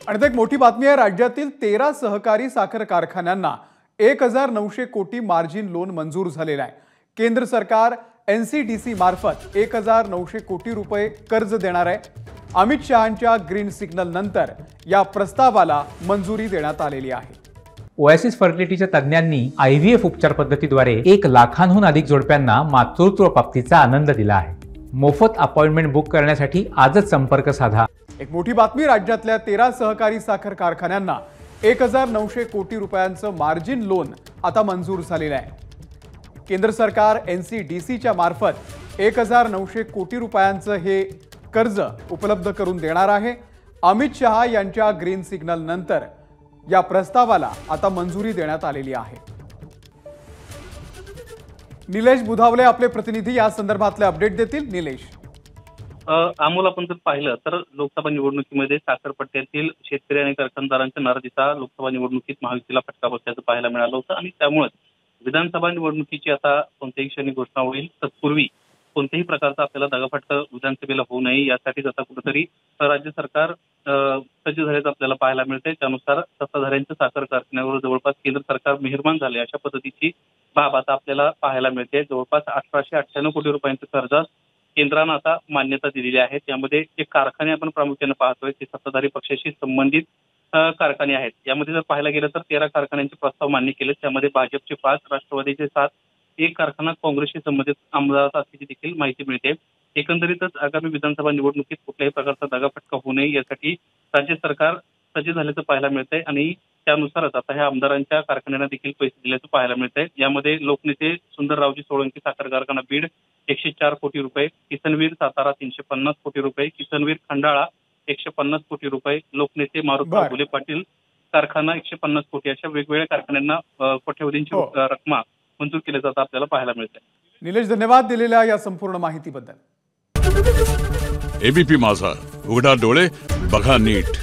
आणि एक मोठी बातमी आहे। राज्यातील 13 सहकारी साखर कारखान्यांना 1900 कोटी मार्जिन लोन मंजूर झालेला आहे। केंद्र सरकार एनसीडीसी मार्फत 1900 कोटी रुपये कर्ज देणार आहे। अमित शहांच्या ग्रीन सिग्नल नंतर या प्रस्तावाला मंजुरी देण्यात आलेली आहे। ओएसिस फर्टिलिटीच्या तज्ञांनी आयव्हीएफ उपचार पद्धतीद्वारे 1 लाखांहून अधिक जोडप्यांना मातृत्व प्राप्तीचा आनंद दिला आहे। मोफत अपॉइंटमेंट बुक करण्यासाठी आजच संपर्क साधा। एक मोठी बातमी, राज्यातल्या 13 सहकारी साखर कारखान्यांना 1900 कोटी रुपयांचं मार्जिन लोन आता मंजूर झालेलं आहे। केंद्र सरकार एनसीडीसीच्या मार्फत 1900 कोटी रुपयांचं हे कर्ज उपलब्ध करून देणार आहे। अमित शहा यांच्या ग्रीन सिग्नल नंतर या प्रस्तावाला आता मंजुरी देण्यात आलेली आहे। निलेश बुधावले आपले प्रतिनिधी या संदर्भातले अपडेट देतील। निलेश, अमोल, आपण जर पाहिलं तर लोकसभा निवडणुकीमध्ये साखरपट्ट्यातील शेतकरी आणि कारखानदारांच्या नाराजीचा लोकसभा निवडणुकीत महायुतीला फटका बसल्याचं पाहायला मिळालं होतं आणि त्यामुळे विधानसभा निवडणुकीची आता कोणत्याही क्षणी घोषणा होईल। तत्पूर्वी कोणत्याही प्रकारचा आपल्याला दगाफटका विधानसभेला होऊ नये यासाठीच आता कुठेतरी राज्य सरकार सज्ज झाल्याचं आपल्याला पाहायला मिळते। त्यानुसार सत्ताधाऱ्यांच्या साखर कारखान्यावर जवळपास केंद्र सरकार मेहरबान झाले अशा पद्धतीची बाब आता आपल्याला पाहायला मिळते। जवळपास 1898 कोटी रुपयांचं कर्ज केंद्रानं आता मान्यता दिलेली आहे। त्यामध्ये जे कारखाने आपण प्रामुख्याने पाहतोय ते सत्ताधारी पक्षाशी संबंधित कारखाने आहेत। यामध्ये जर पाहायला गेलं तर 13 कारखान्यांचे प्रस्ताव मान्य केले। त्यामध्ये भाजपचे 5, राष्ट्रवादीचे 7, एक कारखाना काँग्रेसशी संबंधित आमदाराचा असल्याची देखील माहिती मिळते। एकंदरीतच आगामी विधानसभा निवडणुकीत कुठल्याही प्रकारचा दगाफटका होऊ नये यासाठी राज्य सरकार सज्ज झाल्याचं पाहायला मिळतंय आणि त्यानुसारच आता ह्या आमदारांच्या कारखान्यांना देखील पैसे दिल्याचं पाहायला मिळतंय। यामध्ये लोकनेते सुंदररावजी सोळंकी साखर कारखाना बीड 104 कोटी रुपये, किसनवीर सातारा 350 कोटी रुपये, किसनवीर खंडाळा 150 कोटी रुपये, लोकनेते मारुतराव घुले पाटील कारखाना 150 कोटी अशा वेगवेगळ्या कारखान्यांना कोट्यवधींची रक्कम मंजूर केल्याचं आता आपल्याला पाहायला मिळतंय। निलेश, धन्यवाद दिलेल्या या संपूर्ण माहितीबद्दल। एबीपी माझा, उघडा डोळे बघा नीट।